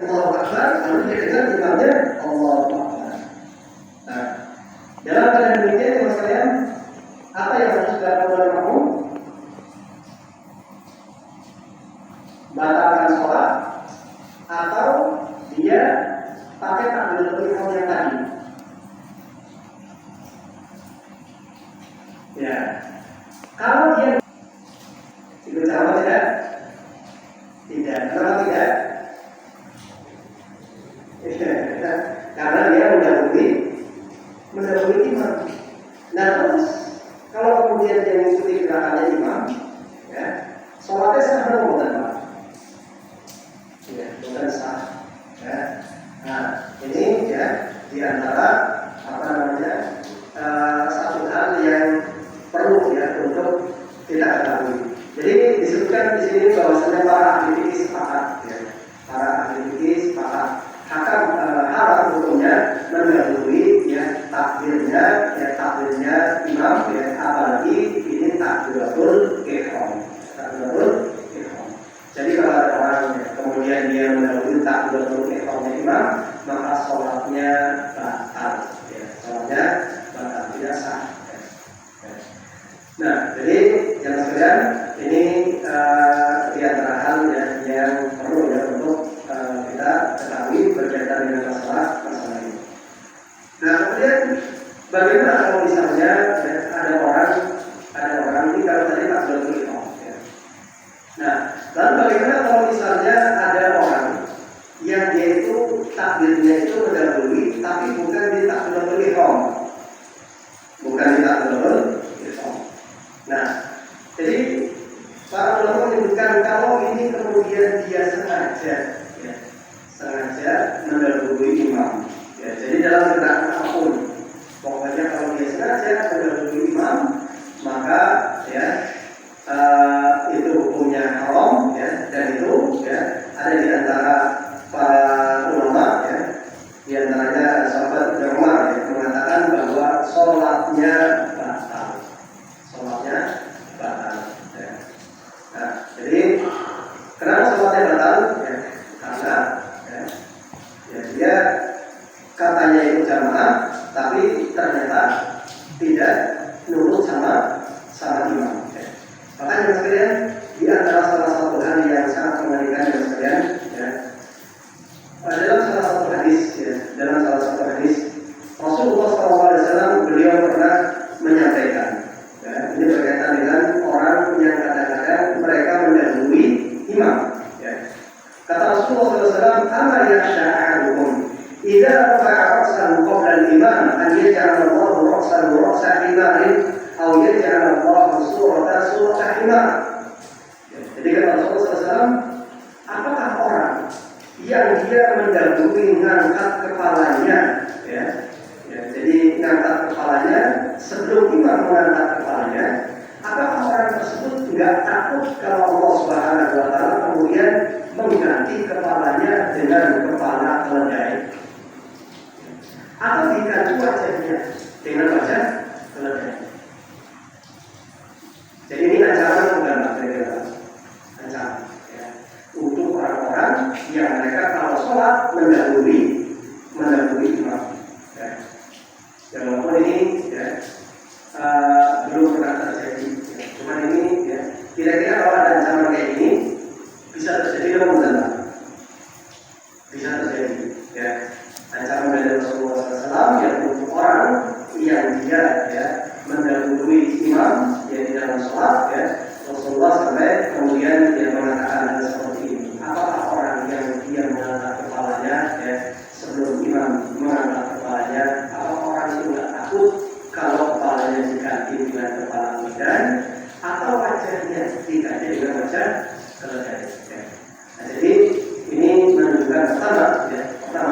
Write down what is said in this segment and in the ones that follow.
Allahu Akbar, lalu dia dengar imamnya Allahu Akbar. Nah, dalam keadaan demikian teman sekalian, apa yang harus dilakukan oleh makmum? Batalkan sholat atau dia pakai takbiratul ihram yang tadi? Ya, kalau dia ikut sama tidak? Tidak. Kenapa tidak? Karena dia mendahului imam. Nah terus kalau kemudian dia mengikuti gerakannya imam, ya, sholatnya sah atau bukan? Ya, bukan sah. Ya. Nah ini ya di antara satu hal yang perlu ya untuk kita ketahui. Jadi disebutkan di sini bahwasanya para ahli fikih sepakat, ya, para ahli fikih sepakat haram hukumnya mendahului ya takbirnya imam, ya, apalagi ini takbiratul ihram. Jadi kalau ada orang ya, kemudian dia mendahului takbiratul ihramnya imam, maka sholatnya batal, ya, sholatnya batal, tidak sah. Nah, jadi yang sekalian ini di antara hal ya, yang perlu ya untuk kita ketahui berkaitan dengan masalah ini. Nah, kemudian bagaimana kalau misalnya ya, ada orang ini kalau tadi takbiratul ihram. Ya. Nah, lalu bagaimana kalau misalnya ada orang yang dia itu takbirnya itu mendahului, tapi bukan di takbiratul ihram, bukan di takbiratul ihram. Nah, jadi para ulama menyebutkan kalau ini kemudian dia sengaja mendahului imam. Ya, jadi dalam gerakan apapun, pokoknya kalau dia sengaja mendahului imam, maka ya itu hukumnya haram, ya, dan itu ya ada di antara para ulama, ya, di antaranya sahabat Umar ya, mengatakan bahwa sholatnya batal. Ya. Nah, jadi kenapa sholatnya batal? Ya, karena dia katanya itu jamaah, tapi ternyata tidak nurut sama imam. Ya. Makanya sekalian, di antara salah satu hal yang sangat mengerikan yang sekalian, ya, dalam salah satu hadis, Rasulullah SAW beliau pernah menyampaikan. Ini berkaitan dengan orang yang kadang-kadang mereka mendahului imam. Ya. Kata Rasulullah SAW, "Ama yasha'alukum idza rafa'a ra'sahu qabla al-imam an yaj'ala Allahu ra'sahu ra'sa himarin aw yaj'ala Allahu surata himar." Jadi kata Rasulullah SAW, apakah orang yang dia mendahului mengangkat kepalanya, ya, jadi mengangkat kepalanya sebelum imam mengangkat kepalanya, apakah orang tersebut tidak takut kalau Allah Subhanahu wa Ta'ala kemudian mengganti kepalanya dengan kepala keledai, atau diganti wajahnya dengan wajah keledai? Jadi ini ancaman bukan ancaman, ya, untuk orang-orang yang mereka kalau sholat mendahului imam. Ya. Yang walaupun ini ya, belum pernah terjadi, ya. Cuman ini ya, kira-kira kalau ada ancaman kayak ini bisa terjadi atau tidak? Bisa terjadi, ya. Ancaman dari Rasulullah SAW yang untuk orang yang dia ya mendahului imam ya di dalam sholat, ya, Rasulullah sampai kemudian dia mengatakan hal seperti ini. Apakah orang yang dia mengangkat kepalanya ya sebelum imam mengangkat kepalanya, apakah orang itu tidak takut kalau kepalanya diganti dengan kepala keledai atau wajahnya diganti dengan wajah keledai? Ya. Nah, jadi ini menunjukkan pertama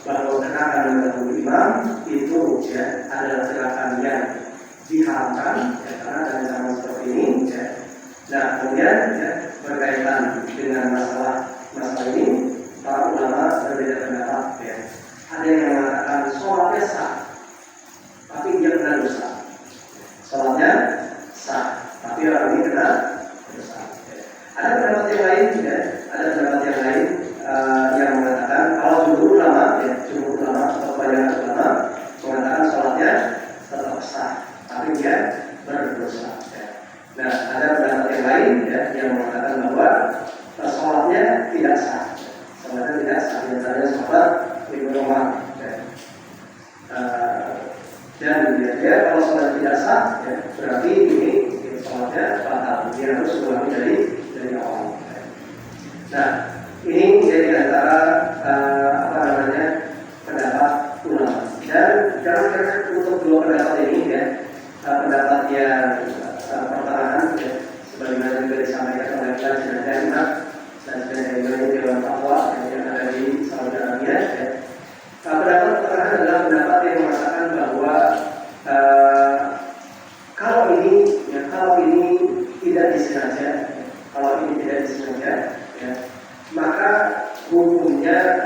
bahwa gerakan mendahului imam itu ya adalah gerakan yang diharamkan ya, karena ada ancaman seperti ini. Ya. Nah, kemudian ya, berkaitan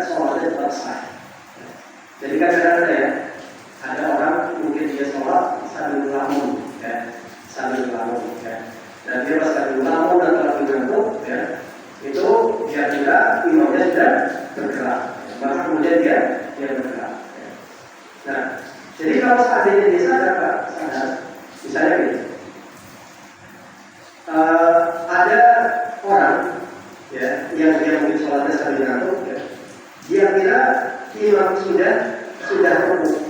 sholatnya tetap sah. Jadi kadang-kadang ya, ada orang mungkin dia sholat sambil ngelamun, ya, sambil ngelamun, ya. Dan dia pas sambil ngelamun dan terlalu ngantuk, ya, itu dia kira imamnya sudah bergerak, maka kemudian dia bergerak. Ya. Nah, jadi kalau seandainya dia sadar, Pak, sadar, misalnya ini, ada orang, ya, yang dia mungkin sholatnya sambil ngantuk, ya, dia kira imam sudah rukuk.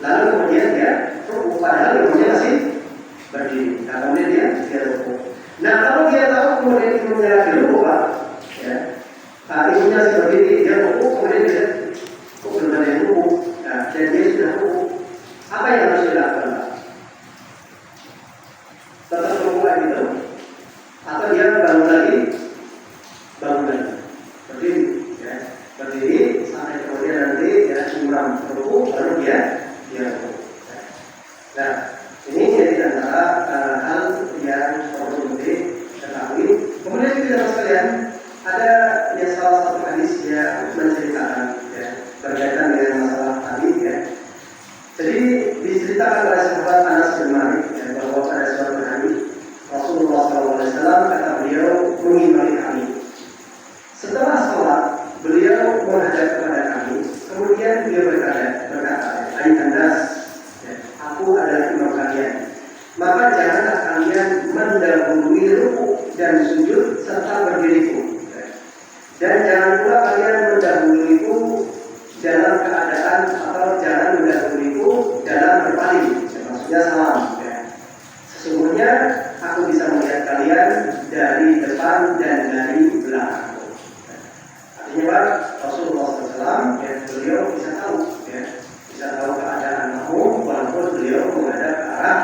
Lalu kemudian dia rukuk, padahal imamnya masih berdiri. Nah, kemudian dia rukuk. Nah, kalau dia tahu kemudian imamnya lagi rukuk, Pak, ya, imamnya masih berdiri, dia rukuk, kemudian dia belum ada yang rukuk. Nah, dan dia sudah rukuk. Apa yang harus dilakukan, Pak? Tetap rukuk gitu, atau dia bangun lagi, berdiri, ya, berdiri sampai kemudian nanti ya imam rukuk, baru dia rukuk. Nah, ini jadi antara hal yang perlu diketahui. Kemudian kita sekalian, ada ya salah satu hadis yang menceritakan ya berkaitan dengan masalah tadi, ya. Jadi diceritakan oleh sahabat Anas bin Malik, ya, bahwa pada suatu hari Rasulullah SAW kata beliau mengimami kami. Setelah sholat, beliau menghadap kepada kami. Kemudian beliau berkata, ayuhan nas, ya, aku adalah imam kalian. Maka janganlah kalian mendahului rukuk dan sujud serta berdiriku. Ya. Dan jangan pula kalian mendahuliku dalam keadaan atau jangan mendahuliku dalam berpaling. Ya, maksudnya salam. Ya. Sesungguhnya aku bisa melihat kalian dari depan dan dari belakang. Artinya Pak, Rasulullah SAW, ya, beliau bisa tahu, ya, bisa tahu keadaan makmum walaupun beliau menghadap ke arah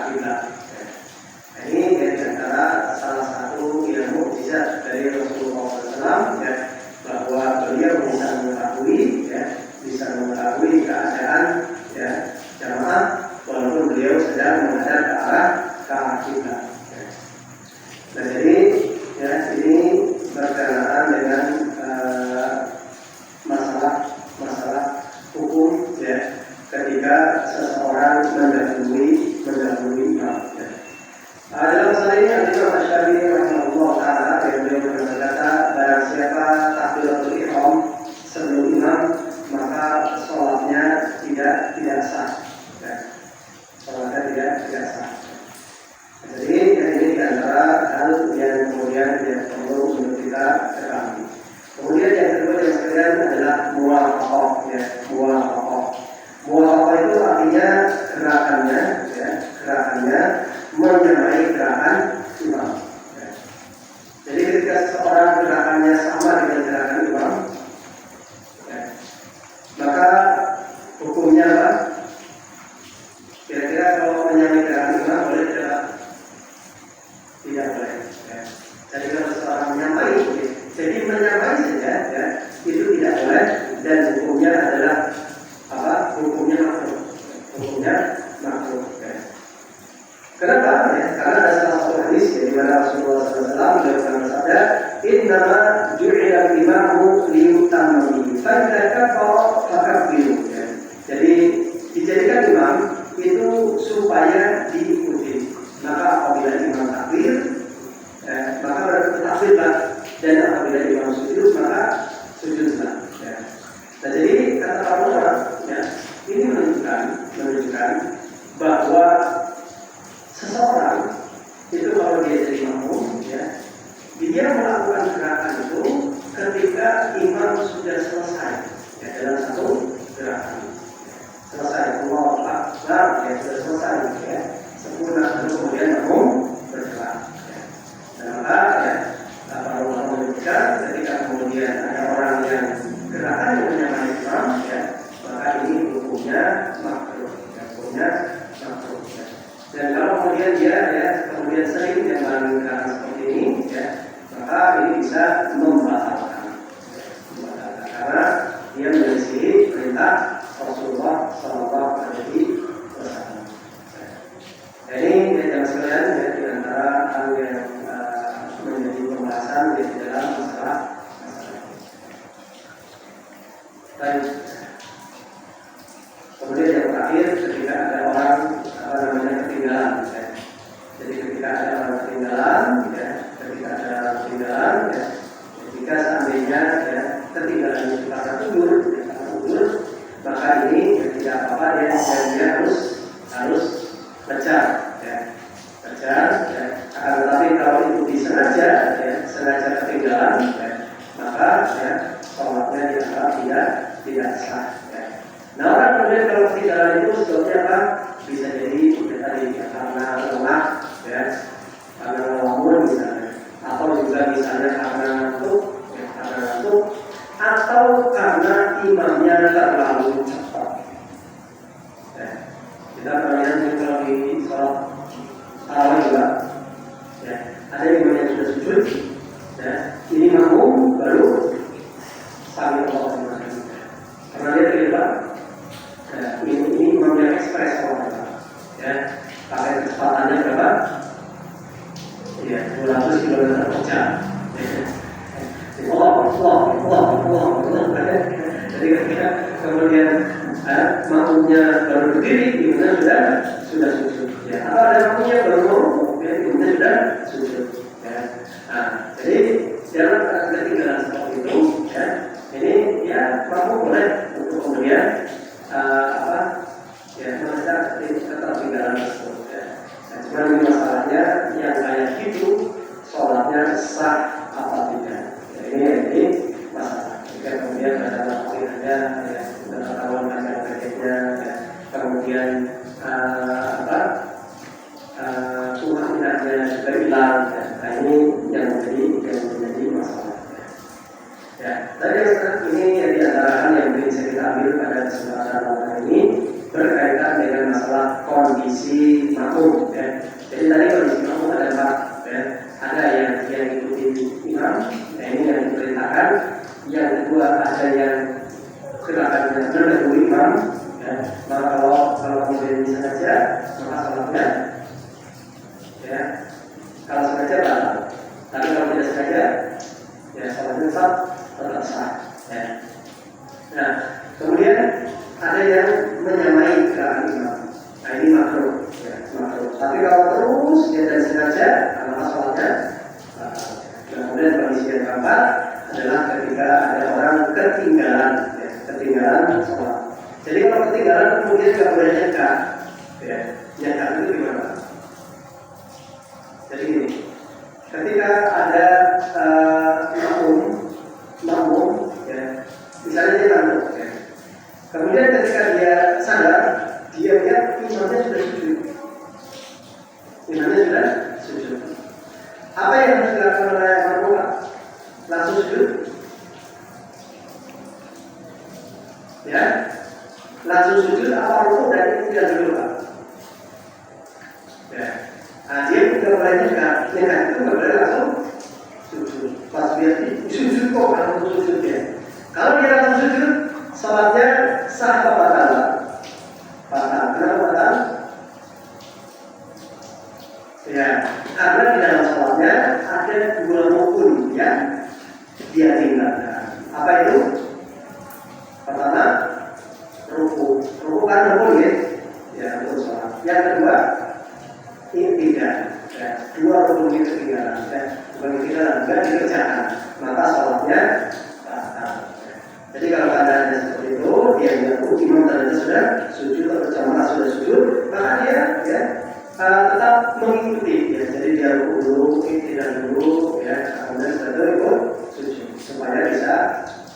kiblat. Ya. Nah, ini dari antara salah satu ilmu mukjizat dari Rasulullah SAW, ya, bahwa beliau bisa mengetahui keadaan, ya, jamaah walaupun beliau sedang menghadap ke arah kiblat. Ya. Nah, jadi ya ini berkenaan dengan masalah hukum, ya, ketika seseorang mendahului imam. Ya. Dalam masalah ini Imam Asy-Syafi'i rahimahullah taala yang beliau berkata, barang siapa takbiratul ihram sebelum imam maka sholatnya tidak sah. Ya. Sholatnya tidak sah. Jadi ini di antara hal yang kemudian yang perlu untuk kita ketahui. Kemudian yang kedua yang sekalian adalah muwafaqah, ya, muwafaqah itu artinya gerakannya menyamai gerakan imam. Ya. Jadi ketika seorang gerakannya sama dengan gerakan imam, ya, maka hukumnya apa? Kira-kira kalau menyamai gerakan imam boleh tidak? Tidak boleh. Ya. Jadi kalau seorang menyamai, jadi menyamai saja, ya, itu tidak boleh dan hukumnya adalah apa? Hukumnya makruh. Ya. Kenapa? Ya? Karena ada salah satu hadis di mana Rasulullah SAW beliau bersabda, "Innama ju'ila al-imamu liyutamma bihi, fa idza kafara fakabbiru." Ya. Jadi dijadikan imam itu supaya diikuti. Maka apabila imam takbir, maka bertakbirlah, dan apabila imam sujud maka sujudlah. Ya. Nah, jadi kata para ulama, ya, ini menunjukkan bahwa seseorang itu kalau dia jadi makmum, ya, dia melakukan gerakan itu ketika imam sudah selesai, ya, dalam satu gerakan. Selesai, Allah Akbar, ya, sudah selesai, ya, sempurna, lalu kemudian makmum bergerak. Ya. Dan maka, ya, para ulama menunjukkan ketika kemudian ada orang yang gerakan yang menyamai imam, ya, maka ini hukumnya makruh. Ya. Dan kalau kemudian dia, ya, kemudian sering dia melakukan gerakan seperti ini, ya, maka ini bisa membatalkan, karena dia menyelisihi perintah Rasulullah SAW. Ini teman sekalian, ya, di antara hal yang menjadi pembahasan di dalam masalah. Baik. Kemudian yang terakhir, ketika ada orang ketinggalan, ya. Jadi ketika ada orang ketinggalan, ya, ketika seandainya ya, ketinggalan itu karena tidur, maka ini ya, tidak apa-apa dia harus kejar, ya. Tetapi kalau itu disengaja, ya, sengaja ketinggalan, ya, maka ya, sholatnya dianggap tidak sah. Ya. Nah, orang kemudian kalau ketinggalan itu sebabnya apa? Bisa jadi tadi ya, karena lelah, ya, karena ngelamun misalnya, atau juga misalnya karena ngantuk, atau karena imamnya terlalu cepat. Ya. Kita pernah kalau di sholat tarawih juga, ya, ada imam yang sudah sujud, ya, ini makmum baru sambil Allah. Karena dia terlibat, ya, ini imam yang ekspres Allah, ya, pakai kecepatannya berapa? Ya, 200 km per jam. Jadi ketika kemudian makmumnya baru berdiri, imamnya sudah sujud. Ya, atau ada makmumnya baru ngomong, ya, imamnya sudah sujud. Ya. Nah, jadi jangan ketinggalan seperti itu. Ya. Ini ya makmum boleh untuk kemudian mereka ketertinggalan tersebut. Ya. Nah, cuma ini masalahnya yang kayak gitu sholatnya sah apa tidak. Ya, ini masalah. Jika kemudian ada laporannya, ya, pengetahuan terkaitnya, ya, kemudian tuhannya juga hilang. Ya. Nah, ini yang menjadi masalah. Ya, tadi ini yang diantara yang bisa kita ambil pada kesempatan malam ini berkaitan dengan masalah kondisi makmum. Ya. Jadi tadi kondisi makmum ada 4. Ya. Ada yang ikuti imam, nah ini yang diperintahkan. Yang kedua ada yang gerakannya mendahului imam. Ya. Maka kalau kemudian sengaja, maka salatnya, ya, kalau sengaja batal. Tapi kalau tidak sengaja, ya salatnya tetap sah. Ya. Nah, kemudian ada yang menyamai gerakan imam. Nah ini makruh, ya, makruh. Tapi kalau terus dia tidak sengaja, maka sholatnya. Kemudian kondisi yang keempat adalah ketika ada orang ketinggalan, ya, ketinggalan sholat. Jadi kalau ketinggalan kemudian tidak boleh nyekar, ya, nyekar itu gimana? Jadi ini, ketika ada makmum, ya, misalnya dia ngantuk, ya. Kemudian ketika dia sadar, dia lihat imamnya sudah sujud. Apa yang harus dilakukan oleh makmum? Langsung sujud, ya, langsung sujud apa rukuk dan itu tidak dulu, Pak. Ya, nah, dia tidak boleh nyekar itu nggak boleh langsung sujud. Pas dia sujud kok langsung sujud ya. Kalau dia langsung sujud, salatnya sah apa batal? Batal. Kenapa batal? Ya, karena di dalam salatnya ada 2 rukun yang dia tinggalkan. Apa itu? Pertama, rukun. Rukun kan rukun ya? Ya, rukun salat. Yang kedua, i'tidal. Ya, 2 rukun itu ketinggalan. Ya, bukan ketinggalan, enggak dikerjakan. Maka salatnya batal. Jadi kalau keadaannya seperti itu, dia mengaku imam tadi sudah sujud atau jamaah sudah sujud, maka dia ya tetap mengikuti. Ya. Jadi dia rukuk dulu, tidak dulu, ya, kemudian setelah itu sujud supaya bisa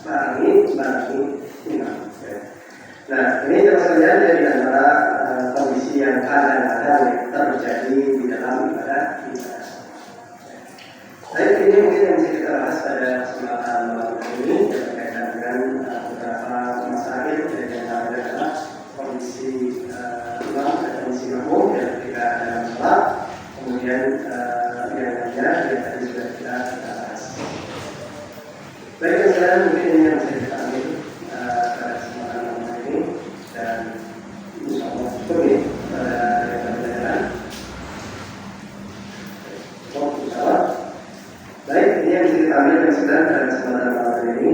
barengi imam. Ya. Nah, ini terusnya dari antara kondisi yang kadang-kadang terjadi di dalam ibadah. Baik, ini mungkin yang bisa kita bahas pada kesempatan malam ini berkaitan dengan beberapa masalah yang adalah kondisi imam dan kondisi makmum ya, ketika ada masalah, kemudian yang lainnya yang tadi sudah kita bahas. Baik, sekarang mungkin ini yang bisa kita ambil pada kesempatan malam ini dan insya Allah cukup ya pada pelajaran. Baik, ini yang bisa kita ambil dan sekarang pada kesempatan malam ini.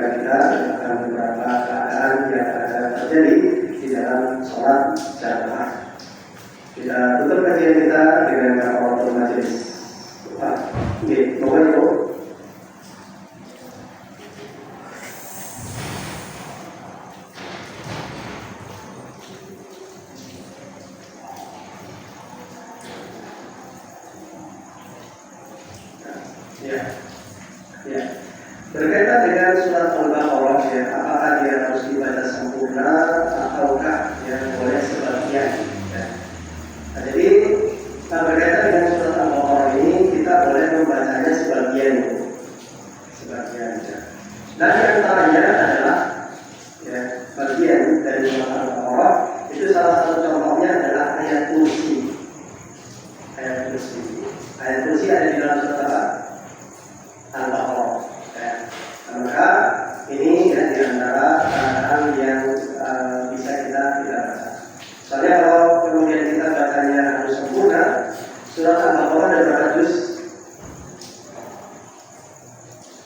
kita akan beberapa keadaan yang akan terjadi di dalam sholat jamaah. Kita tutup kajian kita dengan kafaratul majelis. Mohon ibu. Ya. Berkaitan dengan surat Al-Baqarah, ya, apakah dia harus dibaca sempurna ataukah yang boleh sebagian? Ya. Nah, jadi berkaitan dengan surat Al-Baqarah ini kita boleh membacanya sebagian. Ya. Dan di antaranya adalah ya, bagian dari surat Al-Baqarah itu salah satu contohnya adalah ayat kursi. Ayat kursi ada di dalam surat apa? Al-Baqarah. Ya. Maka ini ya, di antara hal yang bisa kita tidak baca. Soalnya kalau kemudian kita bacanya harus sempurna, surat Al-Baqarah ada berapa juz?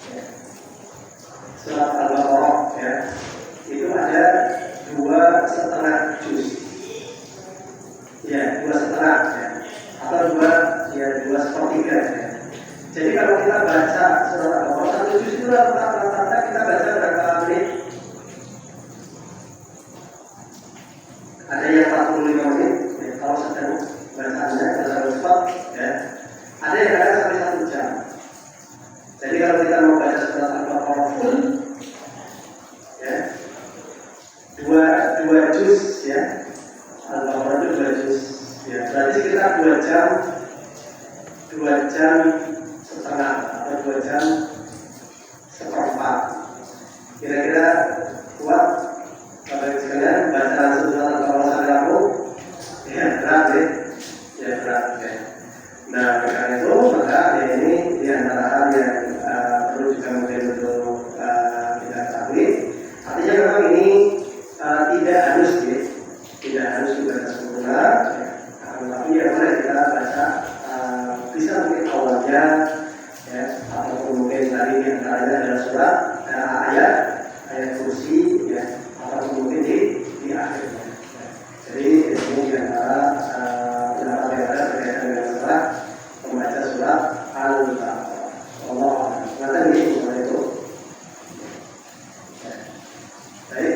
Ya. Surat Al-Baqarah ya, itu ada 2,5 juz. Ya, 2,5 ya. Atau 2/3 ya. Jadi kalau kita baca surat Al-Baqarah satu juz itu rata-rata kita baca berapa menit? Ada yang 45 menit, ya, kalau sedang bacaannya dalam cepat, ya. Ada yang kadang sampai 1 jam. Jadi kalau kita mau baca surat Al-Baqarah full, ya, dua juz, ya, Al-Baqarah itu 2 juz, ya, berarti sekitar 2 jam setengah atau 2 jam seperempat. Kira-kira kuat Bapak sekalian baca langsung surat Al-Baqarah sampai rampung? Ya berat ya berat ya. Nah karena itu maka ya, ini di antara hal yang perlu juga mungkin untuk kita ketahui. Artinya memang ini tidak harus ya, tidak harus dibaca sempurna. Ya. Tapi ya boleh kita baca bisa mungkin awalnya ya, atau mungkin tadi di antaranya adalah surat ayat kursi ya, atau mungkin di akhirnya ya. Jadi ini di antara pendapat yang ada berkaitan dengan surat membaca surat Al-Baqarah. Allah nanti ini semuanya itu ya. Baik,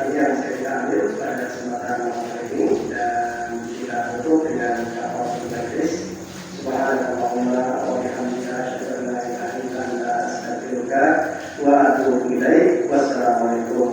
ini yang bisa kita ambil pada kesempatan malam ini dan kita tutup dengan kafaratul majelis. Subhanallahumma wa bihamdika asyhadu an la ilaha illa anta astaghfiruka wa atubu ilaik. Wassalamualaikum